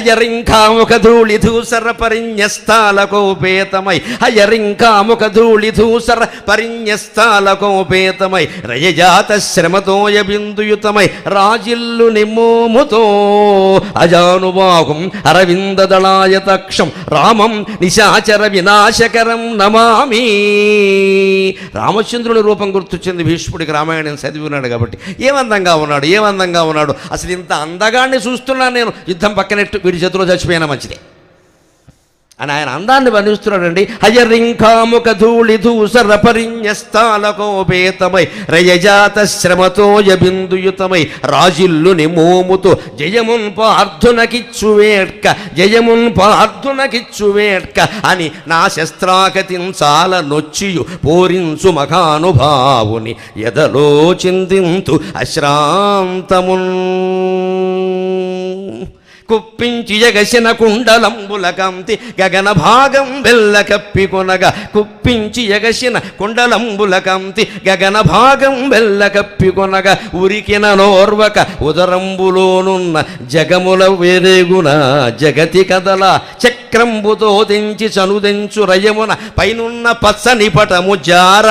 హయరింకాముఖ ధూళి ధూసర పరిన్యస్తాలకోపేతమై హయరింకాముఖ ధూళి ధూసర పరిన్యస్తాలకోపేతమై రయజాత శ్రమతోయ బిందుయుతమై రాజిల్లు నిమ్మోముతో అజానుబాహుం అరవిందదళాయతక్షం రామం నిశాచర వినాశకరం నమామి. రామచంద్రుని రూపం గుర్తొచ్చింది భీష్ముడికి, రామాయణం చదివి ఉన్నాడు కాబట్టి. ఏమందంగా ఉన్నాడు అసలు ఇంత అందగాన్ని చూస్తున్నాను నేను, యుద్ధం పక్కనెట్టు వీడి చేతిలో చచ్చిపోయినా మంచిదే అని ఆయన అందాన్ని వర్ణిస్తున్నాడండి. హయరింకాముఖ ధూళి ధూసర పరిన్యస్తాలకోపేతమై రయజాత శ్రమతోయ బిందుయుతమై రాజిల్లు నిమోముతో జయమున్ పార్థునకిచ్చువేట్క అని నా శస్త్రాకతిన్ చాల నొచ్చియు పోరించు మఖానుభావుని ఎదలో చింతింతు అశ్రాంతమున్. కుప్పించి ఎగసిన కుండలంబుల కాంతి గగన భాగం వెల్ల కప్పికొనగా కుప్పించి ఎగసిన కుండలంబుల కాంతి గగన భాగం వెల్ల కప్పికొనగా ఉరికిన నోర్వక ఉదరంబులోనున్న జగముల వేరేగున జగతి కదల చక్రంబుతో తెంచి చనుదెంచు రయమున పైనున్న పచ్చని పటము జార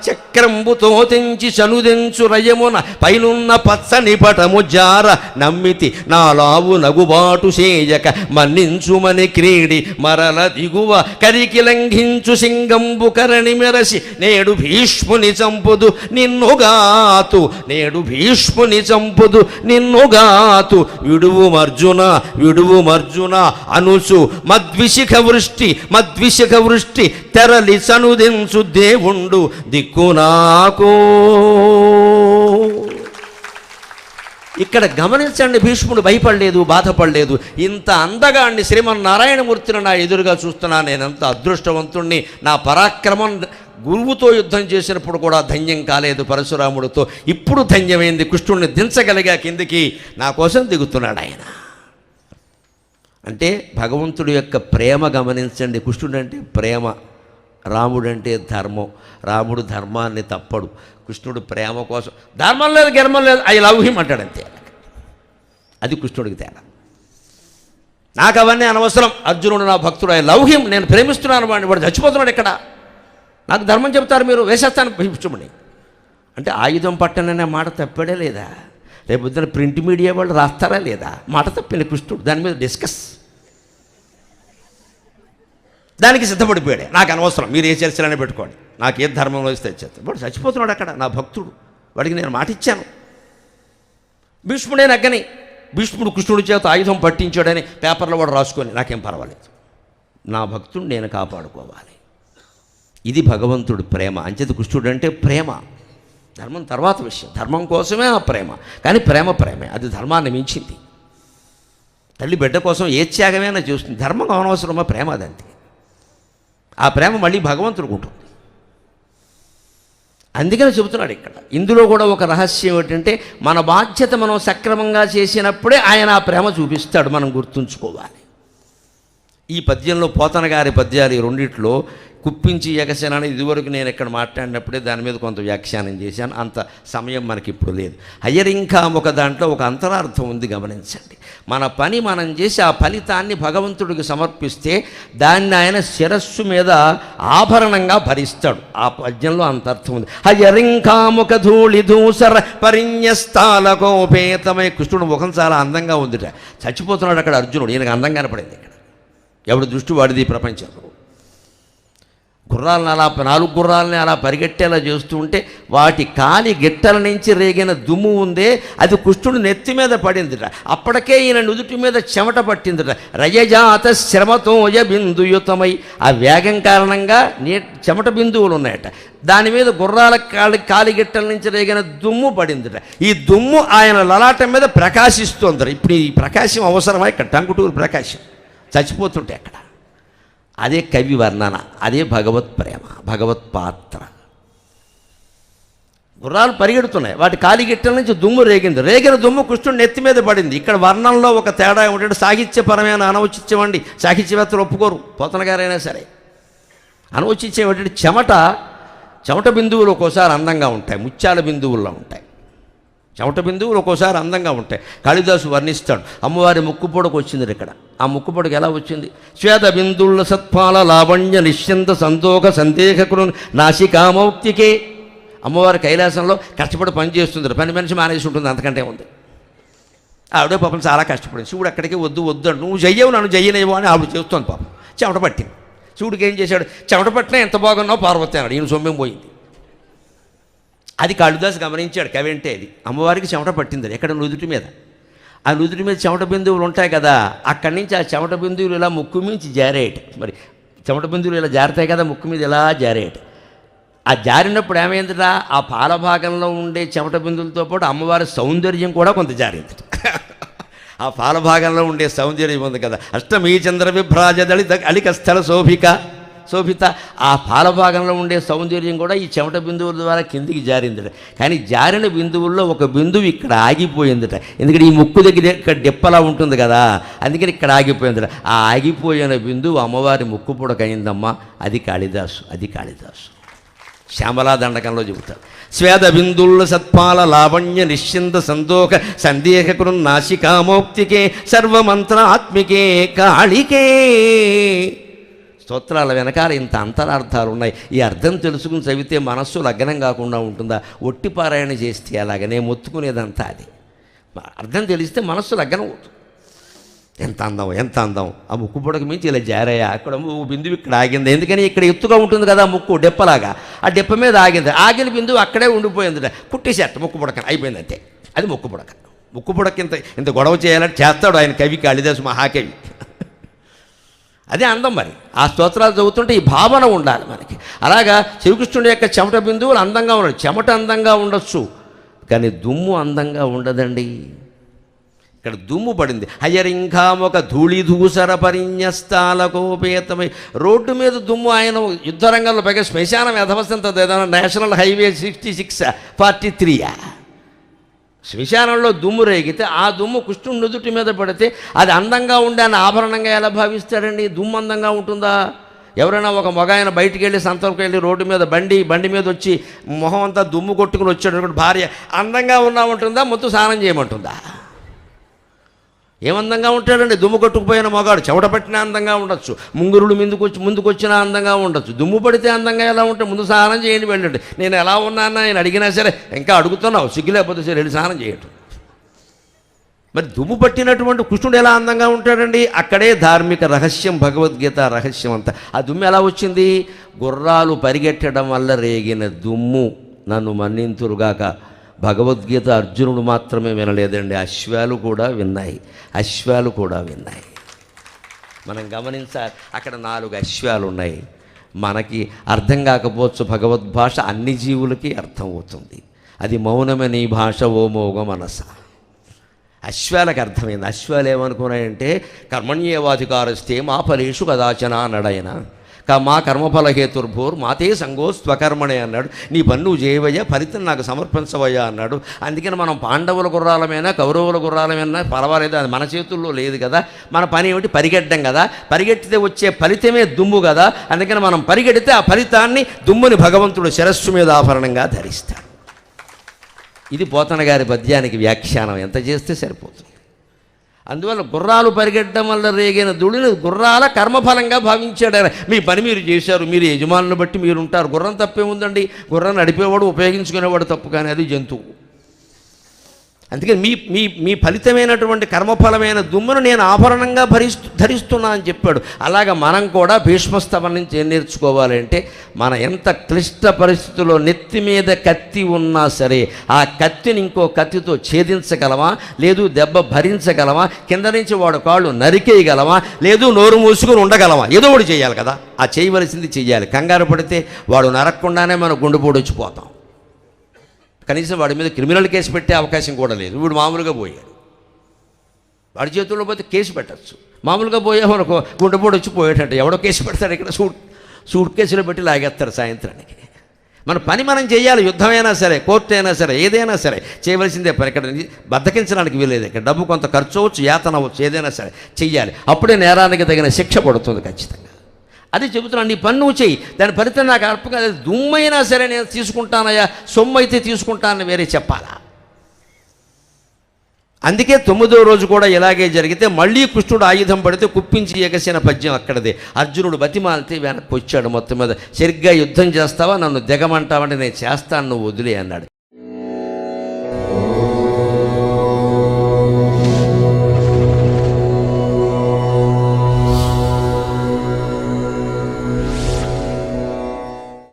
చక్రంబుతో తెంచి చనుదెంచు రయమున పైనున్న పచ్చని పటము జార నమ్మితి నా లావు నగుబాటు చేయక మన్నించుమని క్రీడి మరల దిగువ కరికి లంఘించు సింగంబు కరణి మెరసి నేడు భీష్ముని చంపుదు నిన్నుగాతు నిన్నుగాతు విడువు మర్జున అనుసు మద్విశిఖ వృష్టి తెరలి చనుదెంచు దేవుండు దిక్కు నాకు. ఇక్కడ గమనించండి, భీష్ముడు భయపడలేదు, బాధపడలేదు. ఇంత అందగాన్ని శ్రీమన్నారాయణమూర్తిని నా ఎదురుగా చూస్తున్నా, నేనంత అదృష్టవంతుణ్ణి. నా పరాక్రమం గురువుతో యుద్ధం చేసినప్పుడు కూడా ధన్యం కాలేదు పరశురాముడితో, ఇప్పుడు ధన్యమైంది. కృష్ణుడిని దించగలిగా కిందికి, నా కోసం దిగుతున్నాడు ఆయన. అంటే భగవంతుడి యొక్క ప్రేమ గమనించండి. కృష్ణుడు అంటే ప్రేమ, రాముడంటే ధర్మం. రాముడు ధర్మాన్ని తప్పడు, కృష్ణుడు ప్రేమ కోసం ధర్మం లేదు గర్మం లేదు ఐ లవ్ హిమ్ అంటాడు అంతే. అది కృష్ణుడికి తేడా. నాకు అవన్నీ అనవసరం, అర్జునుడు నా భక్తుడు, ఐ లవ్ హిమ్, నేను ప్రేమిస్తున్నాను వాడిని, వాడు చచ్చిపోతున్నాడు ఇక్కడ, నాకు ధర్మం చెప్తారు మీరు, వేసేస్తాను భీష్ముడిని అంటే ఆయుధం పట్టననే మాట తప్పాడే లేదా? రేపు పొద్దున ప్రింట్ మీడియా వాళ్ళు రాస్తారా లేదా? మాట తప్పిన కృష్ణుడు దాని మీద డిస్కస్, దానికి సిద్ధపడిపోయాడే. నాకు అనవసరం, మీరు ఏ చర్చలనే పెట్టుకోండి, నాకు ఏ ధర్మంలో ఇస్తే ఇచ్చేస్తాను. వాడు చచ్చిపోతున్నాడు అక్కడ, నా భక్తుడు, వాడికి నేను మాట ఇచ్చాను. భీష్ముడే నగ్గని, భీష్ముడు కృష్ణుడి చేత ఆయుధం పట్టించాడని పేపర్లో వాడు రాసుకొని నాకేం పర్వాలేదు, నా భక్తుడు నేను కాపాడుకోవాలి. ఇది భగవంతుడు ప్రేమ. అంచేత కృష్ణుడు అంటే ప్రేమ, ధర్మం తర్వాత విషయం, ధర్మం కోసమే ఆ ప్రేమ. కానీ ప్రేమే, అది ధర్మాన్ని మించింది. తల్లి బిడ్డ కోసం ఏ త్యాగమైనా చేస్తుంది, ధర్మం అనవసరమా, ప్రేమ అదంతే. ఆ ప్రేమ మళ్ళీ భగవంతుడికి ఉంటుంది. అందుకని చెబుతున్నాడు ఇక్కడ. ఇందులో కూడా ఒక రహస్యం ఏమిటంటే, మన బాధ్యత మనం సక్రమంగా చేసినప్పుడే ఆయన ఆ ప్రేమ చూపిస్తాడు, మనం గుర్తుంచుకోవాలి. ఈ పద్యంలో పోతన గారి పద్యాలు ఈ రెండిట్లో కుప్పించి ఎగసనని ఇదివరకు నేను ఇక్కడ మాట్లాడినప్పుడే దాని మీద కొంత వ్యాఖ్యానం చేశాను, అంత సమయం మనకి ఇప్పుడు లేదు. హయరింకా ఒక దాంట్లో ఒక అంతరార్థం ఉంది, గమనించండి. మన పని మనం చేసి ఆ ఫలితాన్ని భగవంతుడికి సమర్పిస్తే దాన్ని ఆయన శిరస్సు మీద ఆభరణంగా భరిస్తాడు. ఆ పద్యంలో అంత అర్థం ఉంది. హయరింకాముఖ ధూళి ధూసర పరిన్యస్తాలకోపేతమై. కృష్ణుడు ముఖం చాలా అందంగా ఉందిట, చచ్చిపోతున్నాడు అక్కడ అర్జునుడు, ఈయనకు అందం కనపడింది ఇక్కడ. ఎవడి దృష్టి వాడిది ప్రపంచంలో. గుర్రాలను అలా 4 గుర్రాలని అలా పరిగెట్టేలా చేస్తూ ఉంటే వాటి కాలి గిట్టల నుంచి రేగిన దుమ్ము ఉందే అది కృష్ణుడు నెత్తి మీద పడిందిట. అప్పటికే ఈయన నుదుటి మీద చెమట పట్టిందిట. రయజాత శ్రమతోయ బిందుయుతమై, ఆ వేగం కారణంగా చెమట బిందువులు ఉన్నాయట. దాని మీద గుర్రాల కాలిగిట్టల నుంచి రేగిన దుమ్ము పడిందిట. ఈ దుమ్ము ఆయన లలాటం మీద ప్రకాశిస్తోంది. ఇప్పుడు ఈ ప్రకాశం అవసరమా? ఇక్కడ టంగుటూరు ప్రకాశం, చచ్చిపోతుంటే అక్కడ. అదే కవి వర్ణన, అదే భగవత్ ప్రేమ, భగవత్ పాత్ర. గుర్రాలు పరిగెడుతున్నాయి, వాటి కాలిగిట్టల నుంచి దుమ్ము రేగింది. రేగిన దుమ్ము కృష్ణుడు నెత్తి మీద పడింది. ఇక్కడ వర్ణంలో ఒక తేడా ఏమిటంటే, సాహిత్యపరమైన అనౌచిత్యం అండి. సాహిత్యవేత్తలు ఒప్పుకోరు, పోతన గారైనా సరే. అనౌచిత్యం ఏమిటంటే, చెమట బిందువులు ఒక్కోసారి అందంగా ఉంటాయి, ముత్యాల బిందువుల్లో ఉంటాయి. చెమట బిందువులు ఒక్కోసారి అందంగా ఉంటాయి. కాళిదాసు వర్ణిస్తాడు. అమ్మవారి ముక్కుపొడకు వచ్చింది ఇక్కడ. ఆ ముక్కుపొడకు ఎలా వచ్చింది? శ్వేత బిందువుల సత్పాల లావణ్య నిశ్చింత సంతోష సందేహకులు నాసికామౌక్తికే. అమ్మవారి కైలాసంలో కష్టపడి పని చేస్తుంది. పని మనిషి మానేసి ఉంటుంది, అంతకంటే ఉంది. ఆవిడే పాపం చాలా కష్టపడింది. శివుడు అక్కడికి వద్దు వద్దు అంటు, నువ్వు చెయ్యవు నన్ను చెయ్యనేవో అని ఆవిడ చేస్తుంది పాపం. చెమట పట్టింది. శివుడికి ఏం చేశాడు? చెమట పట్టినా ఎంత బాగున్నావు పార్వతి అన్నాడు. ఈయన సొమ్మెం పోయింది. అది కాళిదాసు గమనించాడు. కవింటే అది అమ్మవారికి చెమట పట్టింది. ఎక్కడ? నుదుటి మీద. ఆ నుదుటి మీద చెమట బిందువులు ఉంటాయి కదా, అక్కడి నుంచి ఆ చెమట బిందువులు ఇలా ముక్కు మించి జారేయట. మరి చెమట బిందువులు ఇలా జారుతాయి కదా, ముక్కు మీద ఇలా జారేయట. ఆ జారినప్పుడు ఏమైందిరా, ఆ పాల భాగంలో ఉండే చెమట బిందువులతో పాటు అమ్మవారి సౌందర్యం కూడా కొంత జారింది. ఆ పాల భాగంలో ఉండే సౌందర్యం ఉంది కదా, అష్టమీ చంద్ర విభ్రాజ దళిత అలిక స్థల శోభిత, ఆ పాల భాగంలో ఉండే సౌందర్యం కూడా ఈ చెమట బిందువుల ద్వారా కిందికి జారిందట. కానీ జారిన బిందువుల్లో ఒక బిందువు ఇక్కడ ఆగిపోయిందట. ఎందుకంటే ఈ ముక్కు దగ్గర ఇక్కడ డిప్పలా ఉంటుంది కదా, అందుకని ఇక్కడ ఆగిపోయిందట. ఆ ఆగిపోయిన బిందువు అమ్మవారి ముక్కు పుడకయిందమ్మా. అది కాళిదాసు శ్యామలా దండకంలో చెబుతారు. స్వేద బిందువుల సత్పాల లావణ్య నిశ్చింత సంతోష సందేహకులు నాసికామోక్తికే సర్వమంత్ర ఆత్మికే కాళికే. స్తోత్రాల వెనకాల ఇంత అంతరార్థాలు ఉన్నాయి. ఈ అర్థం తెలుసుకుని చదివితే మనస్సు లగ్నం కాకుండా ఉంటుందా? ఒట్టి పారాయణ చేస్తే అలాగే నేను మొత్తుకునేదంతా అది. అర్థం తెలిస్తే మనస్సు లగ్నం అవుతుంది. ఎంత అందం. ఆ ముక్కు పొడకు మించి ఇలా జారాయా, అక్కడ బిందువు ఇక్కడ ఆగింది. ఎందుకని ఇక్కడ ఎత్తుగా ఉంటుంది కదా ముక్కు, డెప్పలాగా. ఆ డెప్ప మీద ఆగింది. ఆగిన బిందువు అక్కడే ఉండిపోయింది. కుట్టేసేట ముక్కు పొడక అయిపోయింది అంతే. అది ముక్కు పొడక. ఇంత గొడవ చేయాలంటే చేస్తాడు ఆయన కవి, కాళిదాసు మహాకవి. అదే అందం. మరి ఆ స్తోత్రాలు చదువుతుంటే ఈ భావన ఉండాలి మనకి. అలాగా శ్రీకృష్ణుడి యొక్క చెమట బిందువులు అందంగా ఉండదు. చెమట అందంగా ఉండొచ్చు, కానీ దుమ్ము అందంగా ఉండదండి. ఇక్కడ దుమ్ము పడింది. హయరింఘామొక ధూళిధూసర పరిన్యస్తాలకోపేతమై. రోడ్డు మీద దుమ్ము. ఆయన యుద్ధరంగంలో పైగా శ్మశానం ఎధవసంత ఏదైనా నేషనల్ హైవే 66 43 శ్మశానంలో దుమ్ము రేగితే ఆ దుమ్ము కృష్ణుడి నుదుటి మీద పడితే అది అందంగా ఉండే అని ఆభరణంగా ఎలా భావిస్తాడండి? దుమ్ము అందంగా ఉంటుందా? ఎవరైనా ఒక మగాయన బయటికి వెళ్ళి సంతకు వెళ్ళి రోడ్డు మీద బండి మీద వచ్చి మొహం అంతా దుమ్ము కొట్టుకుని వచ్చాడు, భార్య అందంగా ఉన్నామంటుందా? మొత్తం స్నానం చేయమంటుందా? ఏమందంగా ఉంటాడండి దుమ్ము కొట్టుకుపోయిన మగాడు? చెమట పట్టినా అందంగా ఉండొచ్చు, ముంగురుడు ముందుకు వచ్చినా అందంగా ఉండొచ్చు. దుమ్ము పడితే అందంగా ఎలా ఉంటే? ముందు స్నానం చేయండి, వెళ్ళండి. నేను ఎలా ఉన్నానా నేను అడిగినా సరే ఇంకా అడుగుతున్నావు, సిగ్గు లేకపోతే సరే వెళ్ళి స్నానం చేయటం. మరి దుమ్ము పట్టినటువంటి కృష్ణుడు ఎలా అందంగా ఉంటాడండి? అక్కడే ధార్మిక రహస్యం, భగవద్గీత రహస్యం అంతా. ఆ దుమ్ము ఎలా వచ్చింది? గుర్రాలు పరిగెట్టడం వల్ల రేగిన దుమ్ము నన్ను మన్నింతురుగాక. భగవద్గీత అర్జునుడు మాత్రమే వినలేదండి, అశ్వాలు కూడా విన్నాయి. మనం గమనించాలి. అక్కడ 4 అశ్వాలు ఉన్నాయి. మనకి అర్థం కాకపోవచ్చు భగవద్భాష, అన్ని జీవులకి అర్థం అవుతుంది. అది మౌనమే నీ భాష ఓ మోగ మనస. అశ్వాలకు అర్థమైంది. అశ్వాలు ఏమనుకున్నాయంటే కర్మణ్యేవాధికారస్తే మా ఫలేషు కదాచన అన్నాడాయన. మా కర్మఫలహేతుర్భూర్ మాతే సంగో స్వకర్మణే అన్నాడు. నీ పన్ను చేయవయ్యా, ఫలితం నాకు సమర్పించవయ్యా అన్నాడు. అందుకని మనం పాండవుల గుర్రాలమైనా కౌరవుల గుర్రాలమైనా పర్వాలేదు, అది మన చేతుల్లో లేదు కదా. మన పని ఏమిటి? పరిగెట్టడం కదా. పరిగెట్టితే వచ్చే ఫలితమే దుమ్ము కదా. అందుకని మనం పరిగెడితే ఆ ఫలితాన్ని, దుమ్ముని భగవంతుడు శిరస్సు మీద ఆభరణంగా ధరిస్తాడు. ఇది పోతన గారి పద్యానికి వ్యాఖ్యానం. ఎంత చేస్తే సరిపోతుంది. అందువల్ల గుర్రాలు పరిగెట్టడం వల్ల రేగిన ధూళిని గుర్రాల కర్మఫలంగా భావించాడు ఆయన. మీ పని మీరు చేశారు, మీరు యజమానులను బట్టి మీరు ఉంటారు. గుర్రం తప్పే ఉందండి? గుర్రం నడిపేవాడు, ఉపయోగించుకునేవాడు తప్పు, కానీ అది జంతువు. అందుకని మీ ఫలితమైనటువంటి కర్మఫలమైన దుమ్మును నేను ఆభరణంగా ధరిస్తున్నా అని చెప్పాడు. అలాగ మనం కూడా భీష్మస్తవం నుంచి ఏం నేర్చుకోవాలంటే, మన ఎంత క్లిష్ట పరిస్థితుల్లో నెత్తి మీద కత్తి ఉన్నా సరే ఆ కత్తిని ఇంకో కత్తితో ఛేదించగలమా, లేదు దెబ్బ భరించగలమా, కింద నుంచి వాడు కాళ్ళు నరికేయగలమా, లేదు నోరు మూసుకుని ఉండగలమా? ఏదో ఒకటి చేయాలి కదా. ఆ చేయవలసింది చెయ్యాలి. కంగారు పడితే వాడు నరక్కుండానే మనం గుండెపోటు వచ్చిపోతాం. కనీసం వాడి మీద క్రిమినల్ కేసు పెట్టే అవకాశం కూడా లేదు. వీడు మామూలుగా పోయాడు, వాడి చేతుల్లో పోతే కేసు పెట్టచ్చు. మామూలుగా పోయామనుకో గుండెపోటు వచ్చి పోయేటట్టు. ఎవడో కేసు పెడతాడు, ఇక్కడ సూట్ కేసులో పెట్టి లాగేస్తారు సాయంత్రానికి. మన పని మనం చేయాలి. యుద్ధమైనా సరే, కోర్టు అయినా సరే, ఏదైనా సరే చేయవలసిందే పని. ఇక్కడ బద్దకించడానికి వీలేదు. ఇక్కడ డబ్బు కొంత ఖర్చు అవ్వచ్చు, యాతన అవ్వచ్చు, ఏదైనా సరే చెయ్యాలి. అప్పుడే నేరానికి తగిన శిక్ష పడుతుంది ఖచ్చితంగా. అది చెబుతున్నాను. నీ పని నువ్వు చెయ్యి, దాని ఫలితం నాకు అర్పణ. దుమ్మైనా సరే నేను తీసుకుంటానయ్యా, సొమ్ము అయితే తీసుకుంటానని వేరే చెప్పాలా? అందుకే 9వ రోజు కూడా ఇలాగే జరిగితే మళ్ళీ కృష్ణుడు ఆయుధం పడితే కుప్పించి ఎగసిన పద్యం అక్కడదే. అర్జునుడు బతిమాలితే వెనక్కి వచ్చాడు. మొత్తం మీద సరిగ్గా యుద్ధం చేస్తావా, నన్ను దిగమంటావంటే నేను చేస్తాను, నువ్వు వదిలే అన్నాడు.